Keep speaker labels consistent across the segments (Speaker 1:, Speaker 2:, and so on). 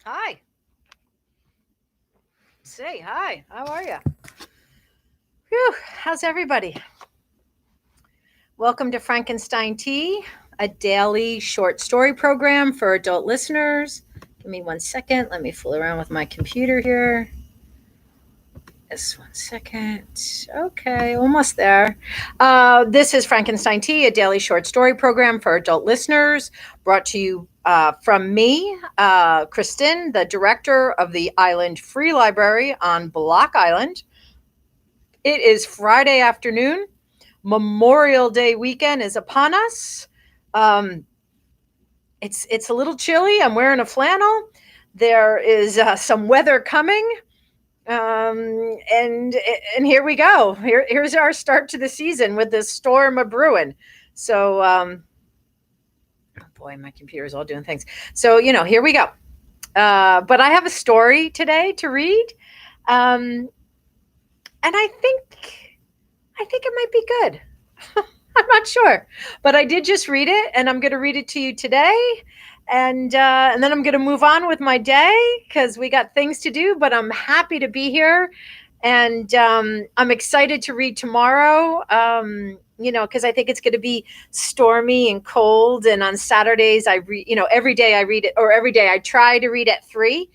Speaker 1: Hi. Say hi. How are you? Whew. How's everybody? Welcome to Frankenstein Tea, a daily short story program for adult listeners. Give me 1 second. Let me fool around with my computer here. Just 1 second. Okay, almost there. This is Frankenstein Tea, a daily short story program for adult listeners, brought to you from me, Kristen, the director of the Island Free Library on Block Island. It is Friday afternoon. Memorial Day weekend is upon us. Um, it's a little chilly. I'm wearing a flannel. There is some weather coming, and here we go. Here's our start to the season with this storm a brewing. So, oh boy, my computer's all doing things. So here we go. But I have a story today to read, and I think it might be good. I'm not sure, but I did just read it, and I'm going to read it to you today, and then I'm going to move on with my day because we got things to do. But I'm happy to be here, and I'm excited to read tomorrow. Because I think it's going to be stormy and cold. And on Saturdays, I read. Every day I read it, or every day I try to read at 3.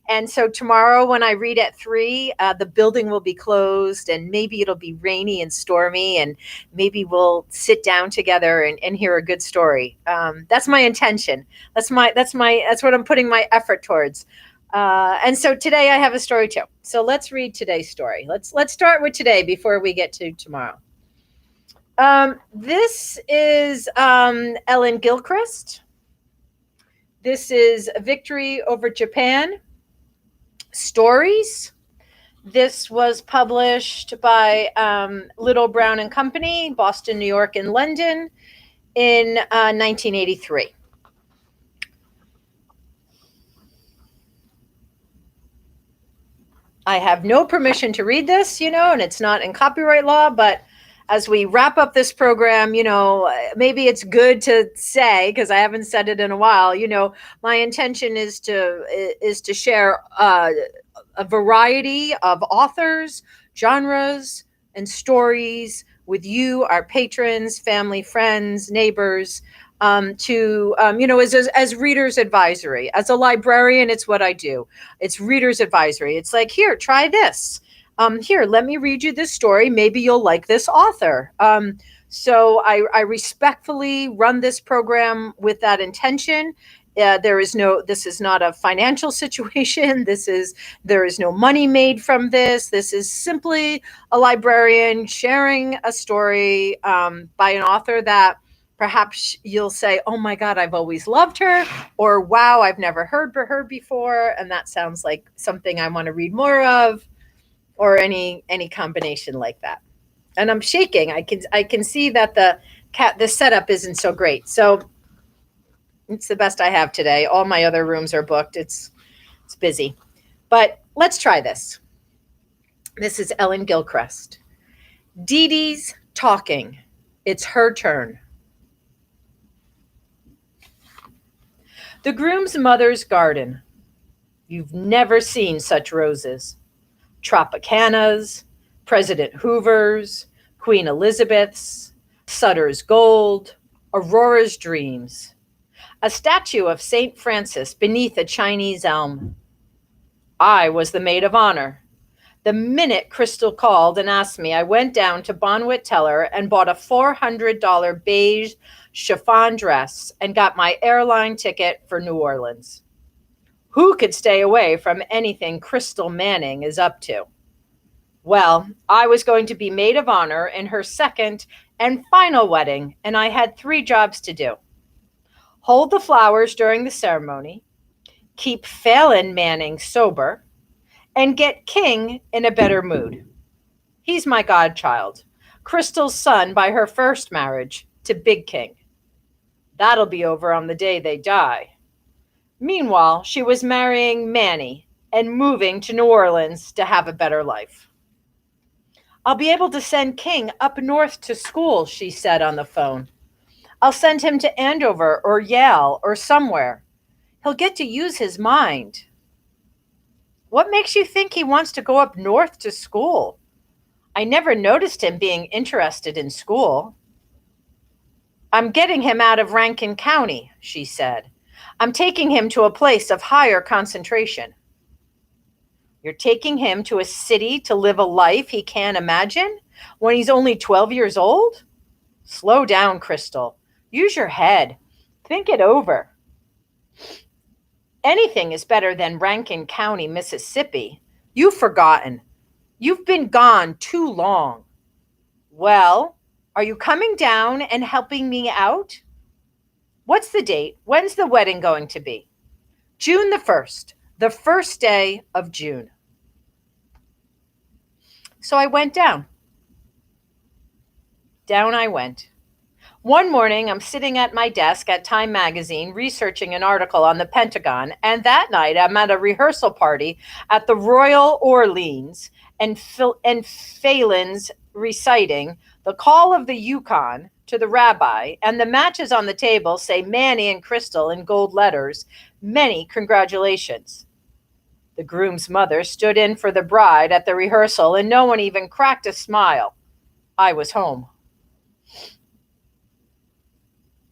Speaker 1: And so tomorrow, when I read at 3, the building will be closed, and maybe it'll be rainy and stormy, and maybe we'll sit down together and hear a good story. That's my intention. That's what I'm putting my effort towards. And so today I have a story too. So let's read today's story. Let's start with today before we get to tomorrow. This is Ellen Gilchrist. This is Victory Over Japan. Stories. This was published by Little Brown and Company, Boston, New York, and London in 1983. I have no permission to read this, and it's not in copyright law, but as we wrap up this program, maybe it's good to say, because I haven't said it in a while, my intention is to share a variety of authors, genres, and stories with you, our patrons, family, friends, neighbors, as readers advisory. As a librarian, it's what I do. It's readers advisory. It's like, here, try this. Here, let me read you this story. Maybe you'll like this author. So I respectfully run this program with that intention. This is not a financial situation. There is no money made from this. This is simply a librarian sharing a story by an author that perhaps you'll say, oh my God, I've always loved her, or wow, I've never heard her before. And that sounds like something I want to read more of, or any combination like that. And I'm shaking. I can see that the setup isn't so great. So it's the best I have today. All my other rooms are booked. It's busy. But let's try this. This is Ellen Gilchrist. Dee Dee's talking. It's her turn. The groom's mother's garden. You've never seen such roses. Tropicanas, President Hoover's, Queen Elizabeth's, Sutter's Gold, Aurora's Dreams. A statue of St. Francis beneath a Chinese elm. I was the maid of honor. The minute Crystal called and asked me, I went down to Bonwit Teller and bought a $400 beige chiffon dress and got my airline ticket for New Orleans. Who could stay away from anything Crystal Manning is up to? Well, I was going to be maid of honor in her second and final wedding, and I had 3 jobs to do. Hold the flowers during the ceremony, keep Phelan Manning sober, and get King in a better mood. He's my godchild, Crystal's son by her first marriage to Big King. That'll be over on the day they die. Meanwhile, she was marrying Manny and moving to New Orleans to have a better life. I'll be able to send King up north to school, she said on the phone. I'll send him to Andover or Yale or somewhere. He'll get to use his mind. What makes you think he wants to go up north to school? I never noticed him being interested in school. I'm getting him out of Rankin County, she said. I'm taking him to a place of higher concentration. You're taking him to a city to live a life he can't imagine when he's only 12 years old? Slow down, Crystal. Use your head. Think it over. Anything is better than Rankin County, Mississippi. You've forgotten. You've been gone too long. Well, are you coming down and helping me out? What's the date? When's the wedding going to be? June the 1st, the first day of June. So I went down. Down I went. One morning, I'm sitting at my desk at Time magazine researching an article on the Pentagon, and that night I'm at a rehearsal party at the Royal Orleans, and Phelan's reciting the Call of the Yukon to the rabbi, and the matches on the table say Manny and Crystal in gold letters, many congratulations. The groom's mother stood in for the bride at the rehearsal, and no one even cracked a smile. I was home.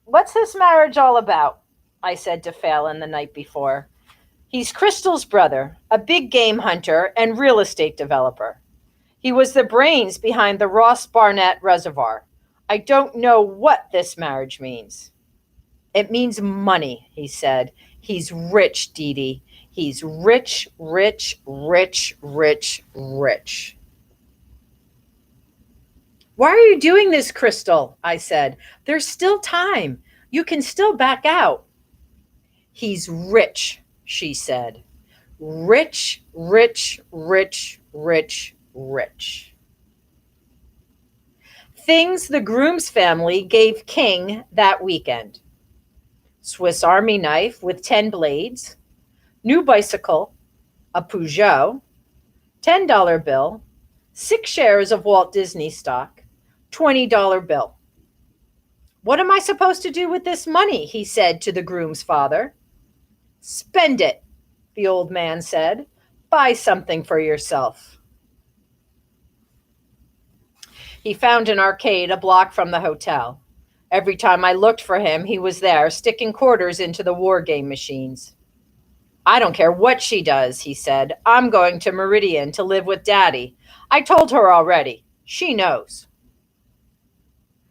Speaker 1: What's this marriage all about? I said to Phelan the night before. He's Crystal's brother, a big game hunter and real estate developer. He was the brains behind the Ross Barnett Reservoir. I don't know what this marriage means. It means money, he said. He's rich, Dee Dee. He's rich, rich, rich, rich, rich. Why are you doing this, Crystal? I said. There's still time. You can still back out. He's rich, she said. Rich, rich, rich, rich, rich. Things the groom's family gave King that weekend. Swiss Army knife with 10 blades, new bicycle, a Peugeot, $10 bill, 6 shares of Walt Disney stock, $20 bill. What am I supposed to do with this money? He said to the groom's father. Spend it, the old man said. Buy something for yourself. He found an arcade a block from the hotel. Every time I looked for him, he was there, sticking quarters into the war game machines. I don't care what she does, he said. I'm going to Meridian to live with Daddy. I told her already. She knows.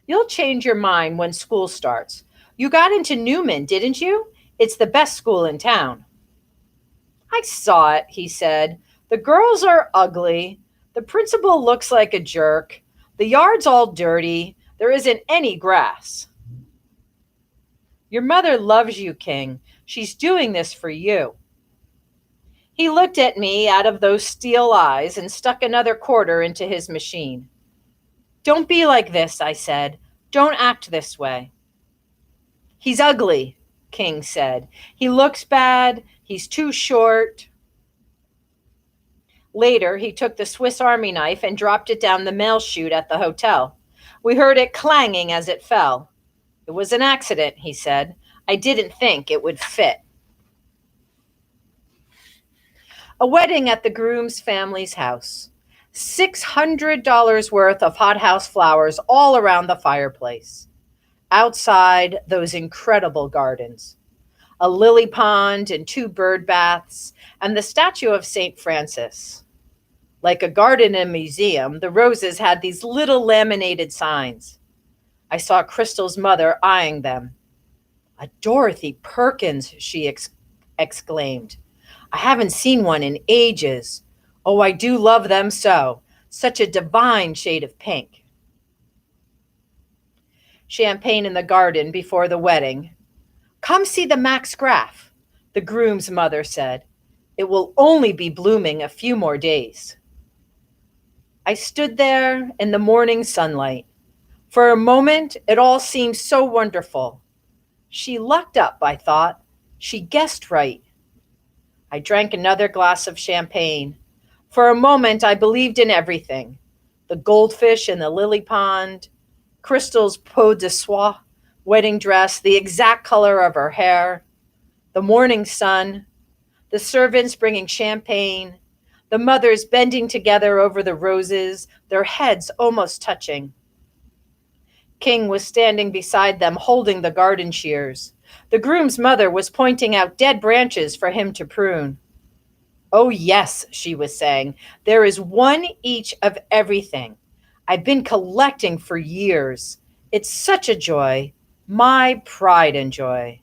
Speaker 1: You'll change your mind when school starts. You got into Newman, didn't you? It's the best school in town. I saw it, he said. The girls are ugly. The principal looks like a jerk. The yard's all dirty. There isn't any grass. Your mother loves you, King. She's doing this for you. He looked at me out of those steel eyes and stuck another quarter into his machine. Don't be like this, I said. Don't act this way. He's ugly, King said. He looks bad. He's too short. Later, he took the Swiss Army knife and dropped it down the mail chute at the hotel. We heard it clanging as it fell. It was an accident, he said. I didn't think it would fit. A wedding at the groom's family's house. $600 worth of hothouse flowers all around the fireplace. Outside, those incredible gardens. A lily pond and 2 bird baths, and the statue of St. Francis. Like a garden in a museum, the roses had these little laminated signs. I saw Crystal's mother eyeing them. A Dorothy Perkins, she exclaimed. I haven't seen one in ages. Oh, I do love them so. Such a divine shade of pink. Champagne in the garden before the wedding. Come see the Max Graff, the groom's mother said. It will only be blooming a few more days. I stood there in the morning sunlight. For a moment, it all seemed so wonderful. She lucked up, I thought. She guessed right. I drank another glass of champagne. For a moment, I believed in everything. The goldfish in the lily pond, Crystal's peau de soie, wedding dress, the exact color of her hair, the morning sun, the servants bringing champagne, the mothers bending together over the roses, their heads almost touching. King was standing beside them, holding the garden shears. The groom's mother was pointing out dead branches for him to prune. Oh, yes, she was saying, there is one each of everything. I've been collecting for years. It's such a joy, my pride and joy.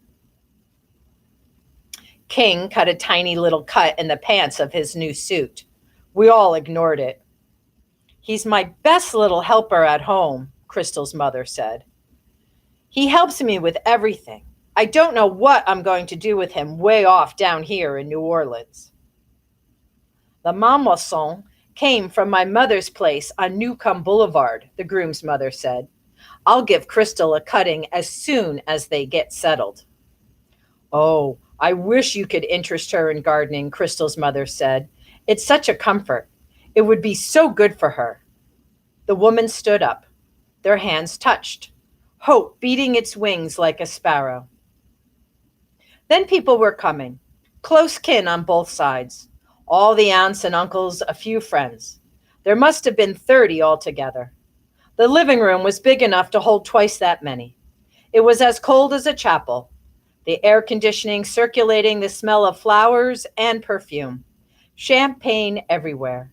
Speaker 1: King cut a tiny little cut in the pants of his new suit. We all ignored it. He's my best little helper at home, Crystal's mother said. He helps me with everything. I don't know what I'm going to do with him way off down here in New Orleans. The Mamoisson came from my mother's place on Newcomb Boulevard, the groom's mother said. I'll give Crystal a cutting as soon as they get settled. Oh, I wish you could interest her in gardening, Crystal's mother said. It's such a comfort. It would be so good for her. The woman stood up. Their hands touched, hope beating its wings like a sparrow. Then people were coming, close kin on both sides. All the aunts and uncles, a few friends. There must have been 30 altogether. The living room was big enough to hold twice that many. It was as cold as a chapel, the air conditioning circulating the smell of flowers and perfume. Champagne everywhere.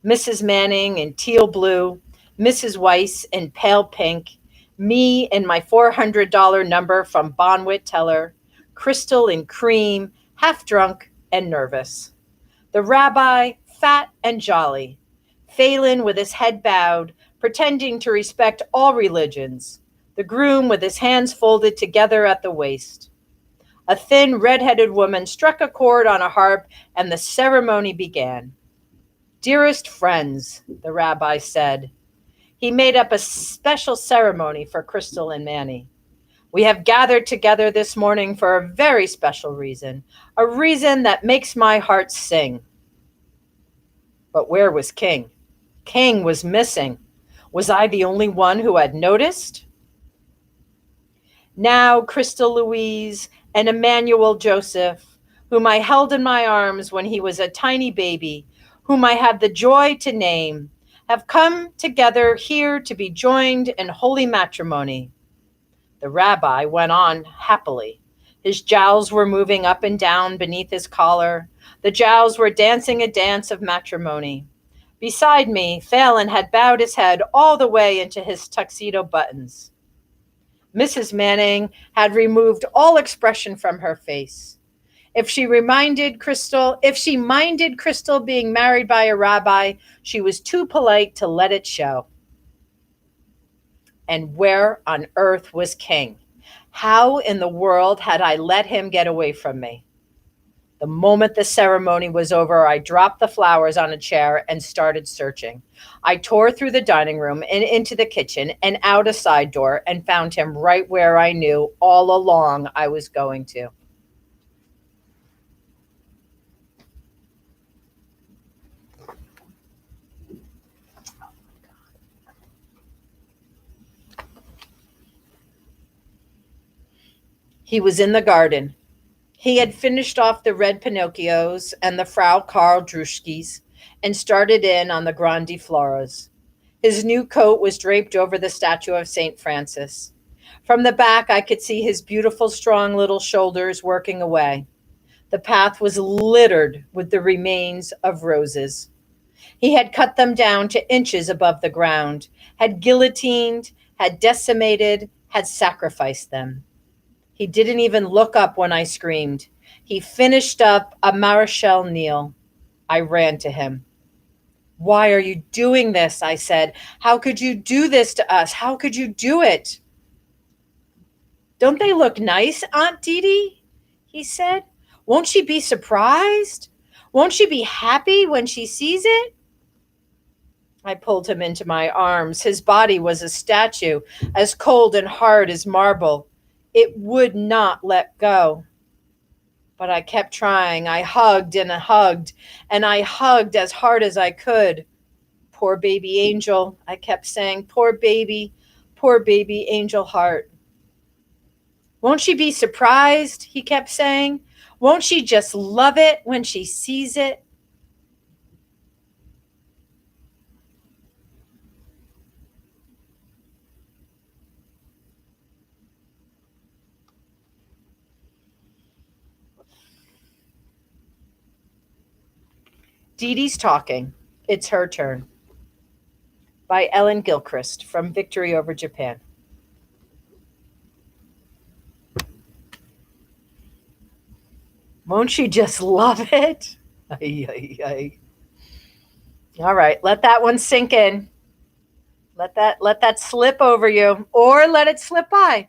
Speaker 1: Mrs. Manning in teal blue, Mrs. Weiss in pale pink, me in my $400 number from Bonwit Teller, Crystal in cream, half drunk and nervous. The rabbi, fat and jolly, Phelan with his head bowed, pretending to respect all religions, the groom with his hands folded together at the waist. A thin, red-headed woman struck a chord on a harp, and the ceremony began. Dearest friends, the rabbi said. He made up a special ceremony for Crystal and Manny. We have gathered together this morning for a very special reason, a reason that makes my heart sing. But where was King? King was missing. Was I the only one who had noticed? Now Crystal Louise and Emmanuel Joseph, whom I held in my arms when he was a tiny baby, whom I had the joy to name, have come together here to be joined in holy matrimony. The rabbi went on happily. His jowls were moving up and down beneath his collar. The jowls were dancing a dance of matrimony. Beside me, Phelan had bowed his head all the way into his tuxedo buttons. Mrs. Manning had removed all expression from her face. If she minded Crystal being married by a rabbi, she was too polite to let it show. And where on earth was King? How in the world had I let him get away from me? The moment the ceremony was over, I dropped the flowers on a chair and started searching. I tore through the dining room and into the kitchen and out a side door and found him right where I knew all along I was going to. He was in the garden. He had finished off the red Pinocchios and the Frau Karl Druschkis and started in on the Grandi Floras. His new coat was draped over the statue of St. Francis. From the back, I could see his beautiful, strong little shoulders working away. The path was littered with the remains of roses. He had cut them down to inches above the ground, had guillotined, had decimated, had sacrificed them. He didn't even look up when I screamed. He finished up a Marechal Niel. I ran to him. Why are you doing this? I said. How could you do this to us? How could you do it? Don't they look nice, Aunt Didi? He said. Won't she be surprised? Won't she be happy when she sees it? I pulled him into my arms. His body was a statue, as cold and hard as marble. It would not let go. But I kept trying. I hugged and I hugged, and I hugged as hard as I could. Poor baby angel, I kept saying, poor baby angel heart. Won't she be surprised? He kept saying. Won't she just love it when she sees it? Dee Dee's Talking. It's Her Turn by Ellen Gilchrist from Victory Over Japan. Won't she just love it? Ay, ay, ay. All right, let that one sink in. Let that slip over you, or let it slip by.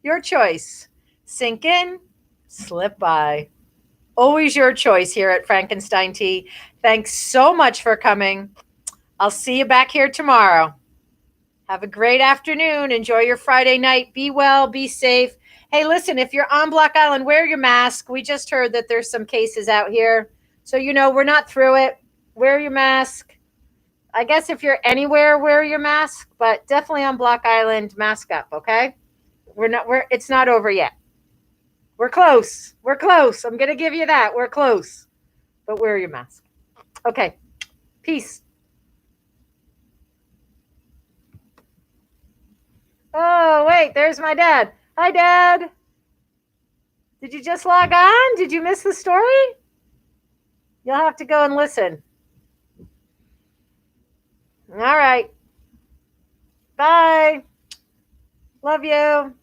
Speaker 1: Your choice. Sink in, slip by. Always your choice here at Frankenstein Tea. Thanks so much for coming. I'll see you back here tomorrow. Have a great afternoon. Enjoy your Friday night. Be well, be safe. Hey, listen, if you're on Block Island, wear your mask. We just heard that there's some cases out here. So, we're not through it. Wear your mask. I guess if you're anywhere, wear your mask, but definitely on Block Island, mask up, okay? It's not over yet. We're close. We're close. I'm going to give you that. We're close. But wear your mask. Okay. Peace. Oh, wait, there's my dad. Hi, Dad. Did you just log on? Did you miss the story? You'll have to go and listen. All right. Bye. Love you.